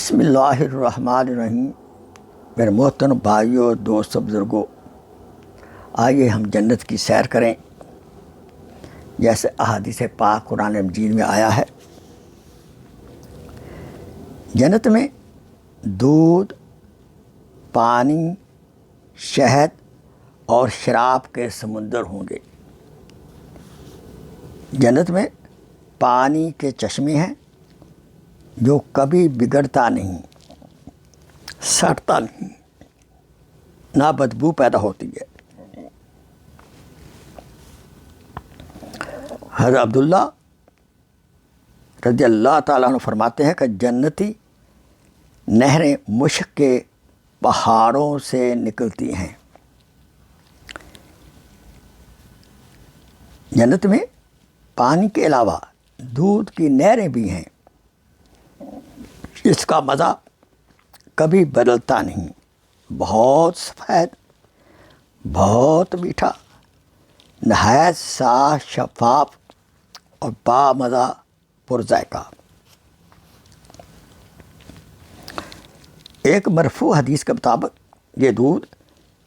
بسم اللہ الرحمن الرحیم۔ میرے محترم بھائیوں، دوستوں، بزرگوں، آئیے ہم جنت کی سیر کریں جیسے احادیث پاک قرآن مجید میں آیا ہے۔ جنت میں دودھ، پانی، شہد اور شراب کے سمندر ہوں گے۔ جنت میں پانی کے چشمے ہیں جو کبھی بگڑتا نہیں، سڑتا نہیں، نہ بدبو پیدا ہوتی ہے۔ حضرت عبداللہ رضی اللہ تعالیٰ عنہ فرماتے ہیں کہ جنتی نہریں مشک کے پہاڑوں سے نکلتی ہیں۔ جنت میں پانی کے علاوہ دودھ کی نہریں بھی ہیں، اس کا مزہ کبھی بدلتا نہیں، بہت سفید، بہت میٹھا، نہایت صاف، شفاف اور بامزہ پرذائقہ۔ ایک مرفوع حدیث کے مطابق یہ دودھ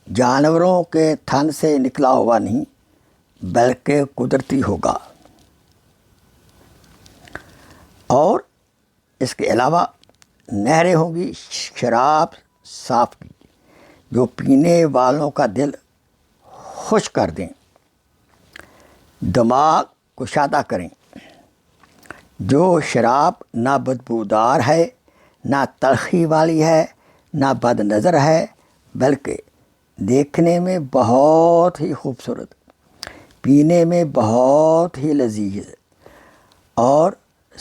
جانوروں کے تھن سے نکلا ہوا نہیں بلکہ قدرتی ہوگا، اور اس کے علاوہ نہریں ہوں گی شراب صاف کی جو پینے والوں کا دل خوش کر دیں، دماغ کشادہ کریں۔ جو شراب نہ بدبودار ہے، نہ تلخی والی ہے، نہ بد نظر ہے، بلکہ دیکھنے میں بہت ہی خوبصورت، پینے میں بہت ہی لذیذ اور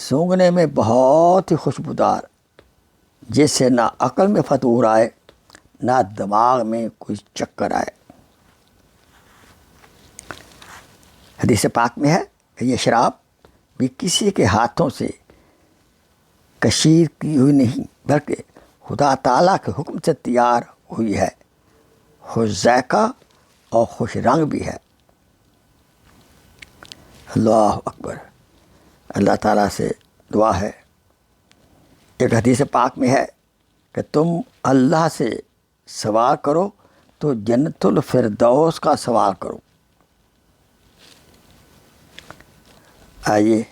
سونگھنے میں بہت ہی خوشبودار، جس سے نہ عقل میں فطور آئے نہ دماغ میں کوئی چکر آئے۔ حدیث پاک میں ہے کہ یہ شراب بھی کسی کے ہاتھوں سے کشیر کی ہوئی نہیں بلکہ خدا تعالیٰ کے حکم سے تیار ہوئی ہے، خوش ذائقہ اور خوش رنگ بھی ہے۔ اللہ اکبر۔ اللہ تعالیٰ سے دعا ہے، ایک حدیث پاک میں ہے کہ تم اللہ سے سوال کرو تو جنت الفردوس کا سوال کرو۔ آئیے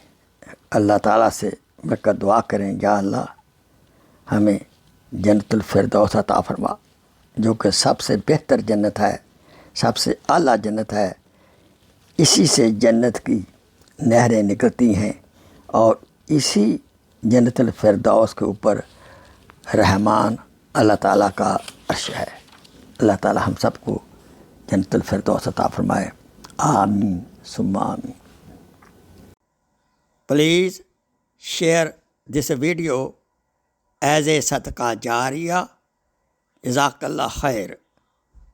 اللہ تعالیٰ سے مل کر دعا کریں، یا اللہ ہمیں جنت الفردوس عطا فرما، جو کہ سب سے بہتر جنت ہے، سب سے اعلیٰ جنت ہے۔ اسی سے جنت کی نہریں نکلتی ہیں اور اسی جنت الفردوس کے اوپر رحمان اللہ تعالیٰ کا عرش ہے۔ اللہ تعالیٰ ہم سب کو جنت الفردوس عطا فرمائے، آمین ثم آمین۔ Please share this video as a صدقہ جاریہ۔ جزاک اللہ خیر۔